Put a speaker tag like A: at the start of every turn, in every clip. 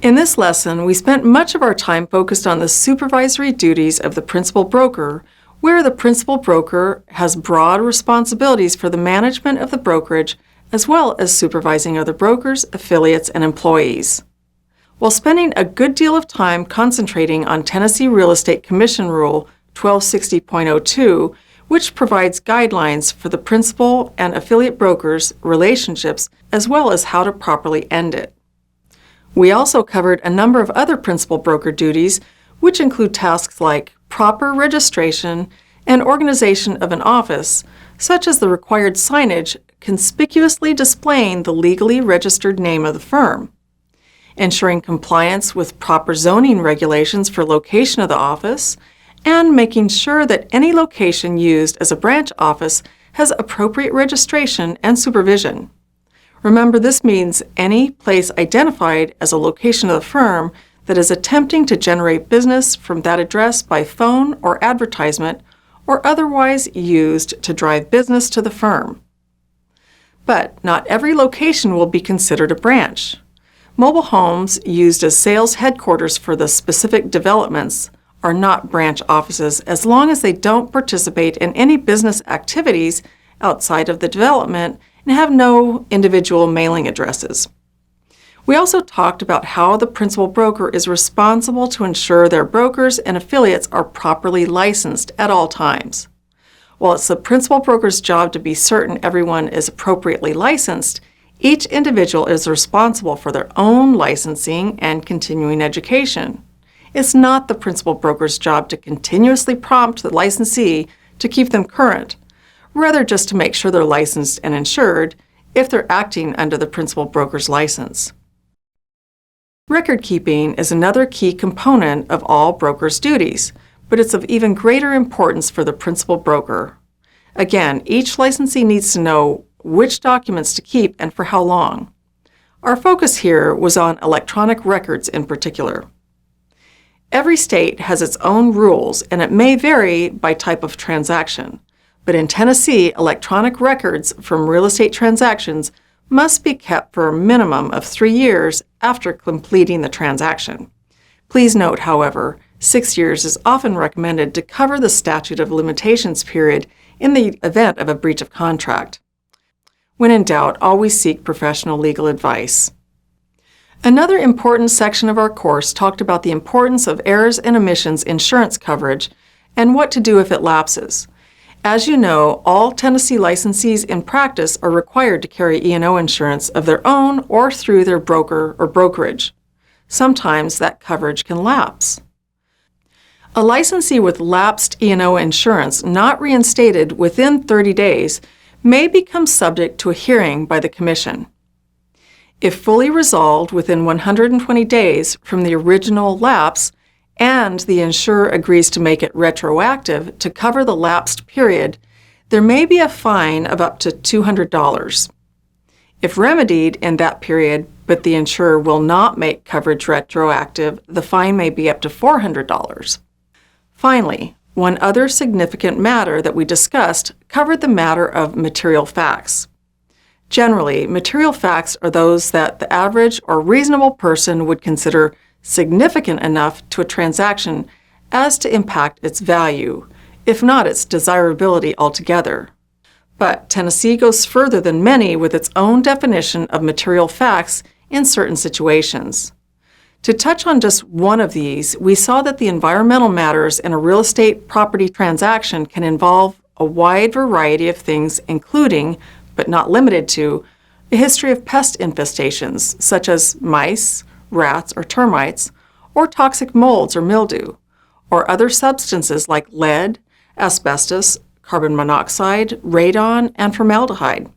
A: In this lesson, we spent much of our time focused on the supervisory duties of the principal broker, where the principal broker has broad responsibilities for the management of the brokerage as well as supervising other brokers, affiliates, and employees. While spending a good deal of time concentrating on Tennessee Real Estate Commission Rule 1260.02, which provides guidelines for the principal and affiliate brokers' relationships as well as how to properly end it. We also covered a number of other principal broker duties, which include tasks like proper registration and organization of an office, such as the required signage conspicuously displaying the legally registered name of the firm, ensuring compliance with proper zoning regulations for location of the office, and making sure that any location used as a branch office has appropriate registration and supervision. Remember, this means any place identified as a location of the firm that is attempting to generate business from that address by phone or advertisement or otherwise used to drive business to the firm. But not every location will be considered a branch. Mobile homes used as sales headquarters for the specific developments are not branch offices as long as they don't participate in any business activities outside of the development and have no individual mailing addresses. We also talked about how the principal broker is responsible to ensure their brokers and affiliates are properly licensed at all times. While it's the principal broker's job to be certain everyone is appropriately licensed, each individual is responsible for their own licensing and continuing education. It's not the principal broker's job to continuously prompt the licensee to keep them current, rather just to make sure they're licensed and insured if they're acting under the principal broker's license. Record keeping is another key component of all brokers' duties, but it's of even greater importance for the principal broker. Again, each licensee needs to know which documents to keep and for how long. Our focus here was on electronic records in particular. Every state has its own rules, and it may vary by type of transaction. But in Tennessee, electronic records from real estate transactions must be kept for a minimum of 3 years after completing the transaction. Please note, however, 6 years is often recommended to cover the statute of limitations period in the event of a breach of contract. When in doubt, always seek professional legal advice. Another important section of our course talked about the importance of errors and omissions insurance coverage and what to do if it lapses. As you know, all Tennessee licensees in practice are required to carry E&O insurance of their own or through their broker or brokerage. Sometimes that coverage can lapse. A licensee with lapsed E&O insurance not reinstated within 30 days may become subject to a hearing by the Commission. If fully resolved within 120 days from the original lapse, and the insurer agrees to make it retroactive to cover the lapsed period, there may be a fine of up to $200. If remedied in that period, but the insurer will not make coverage retroactive, the fine may be up to $400. Finally, one other significant matter that we discussed covered the matter of material facts. Generally, material facts are those that the average or reasonable person would consider significant enough to a transaction as to impact its value, if not its desirability altogether. But Tennessee goes further than many with its own definition of material facts in certain situations. To touch on just one of these, we saw that the environmental matters in a real estate property transaction can involve a wide variety of things, including, but not limited to, a history of pest infestations, such as mice, rats, or termites, or toxic molds or mildew, or other substances like lead, asbestos, carbon monoxide, radon, and formaldehyde.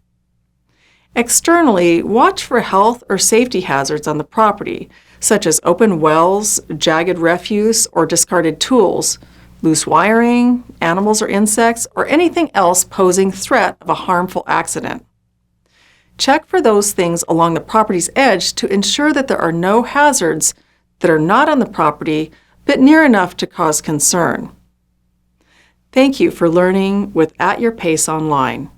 A: Externally, watch for health or safety hazards on the property, such as open wells, jagged refuse, or discarded tools, loose wiring, animals or insects, or anything else posing threat of a harmful accident. Check for those things along the property's edge to ensure that there are no hazards that are not on the property but near enough to cause concern. Thank you for learning with At Your Pace Online.